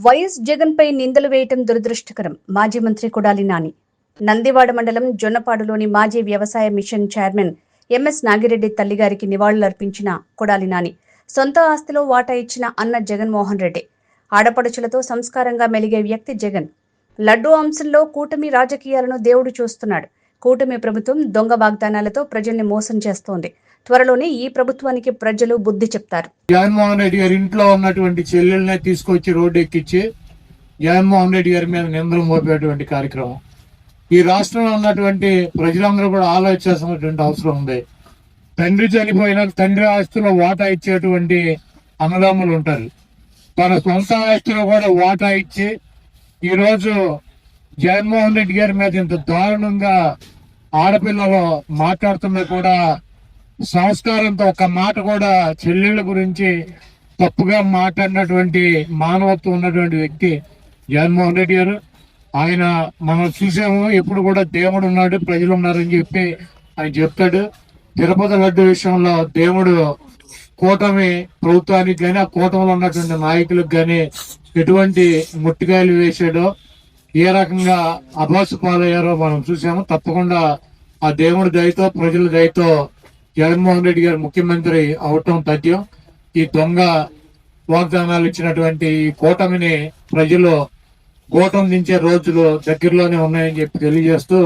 YS Jagan పై నిందలు వేయటం దురదృష్టకరం. మాజీ మంత్రి కొడాలి నాని. నందివాడ మండలం జొన్నపాడులోని మాజీ వ్యవసాయ మిషన్ చైర్మన్ ఎంఎస్ నాగిరెడ్డి తల్లిగారికి నివాళులర్పించిన కొడాలి నాని. సొంత ఆస్తిలో వాటా ఇచ్చిన అన్న జగన్మోహన్ రెడ్డి. ఆడపడుచులతో సంస్కారంగా మెలిగే వ్యక్తి జగన్. లడ్డూ అంశంలో కూటమి రాజకీయాలను దేవుడు చూస్తున్నాడు. కూటమి ప్రభుత్వం దొంగ వాగ్దానాలతో ప్రజల్ని మోసం చేస్తోంది. త్వరలోనే ఈ ప్రభుత్వానికి ప్రజలు బుద్ధి చెప్తారు. జగన్మోహన్ రెడ్డి గారి ఇంట్లో ఉన్నటువంటి చెల్లెల్ని తీసుకొచ్చి రోడ్డు ఎక్కించి జగన్మోహన్ రెడ్డి గారి మీద నిందలు మోపేటువంటి కార్యక్రమం ఈ రాష్ట్రంలో ఉన్నటువంటి ప్రజలందరూ కూడా ఆలోచించాల్సినటువంటి అవసరం ఉంది. తండ్రి చనిపోయిన తండ్రి ఆస్తిలో వాటా ఇచ్చేటువంటి అన్నదమ్ములు ఉంటారు. తన సొంత ఆస్తిలో కూడా వాటా ఇచ్చి ఈరోజు జగన్మోహన్ రెడ్డి గారి మీద ఇంత దారుణంగా ఆడపిల్లలు మాట్లాడుతున్నా కూడా సంస్కారంతో ఒక మాట కూడా చెల్లెళ్ళ గురించి తప్పుగా మాట్లాడినటువంటి మానవత్వం ఉన్నటువంటి వ్యక్తి జగన్మోహన్ రెడ్డి గారు. ఆయన మనం చూసాము, ఎప్పుడు కూడా దేవుడు ఉన్నాడు, ప్రజలు ఉన్నారని చెప్పి ఆయన చెప్తాడు. తిరుపతి లడ్డు విషయంలో దేవుడు కూటమి ప్రభుత్వానికి కానీ ఆ కూటమిలో ఉన్నటువంటి నాయకులకు కానీ ఎటువంటి ముట్టికాయలు వేసాడో, ఏ రకంగా అభాసు పాలయ్యారో మనం చూసాము. తప్పకుండా ఆ దేవుడి దయతో ప్రజల దయతో జగన్మోహన్ రెడ్డి గారు ముఖ్యమంత్రి అవటం తథ్యం. ఈ దొంగ వాగ్దానాలు ఇచ్చినటువంటి ఈ కూటమిని ప్రజలు కూటమి దించే రోజులు దగ్గరలోనే ఉన్నాయని చెప్పి తెలియజేస్తూ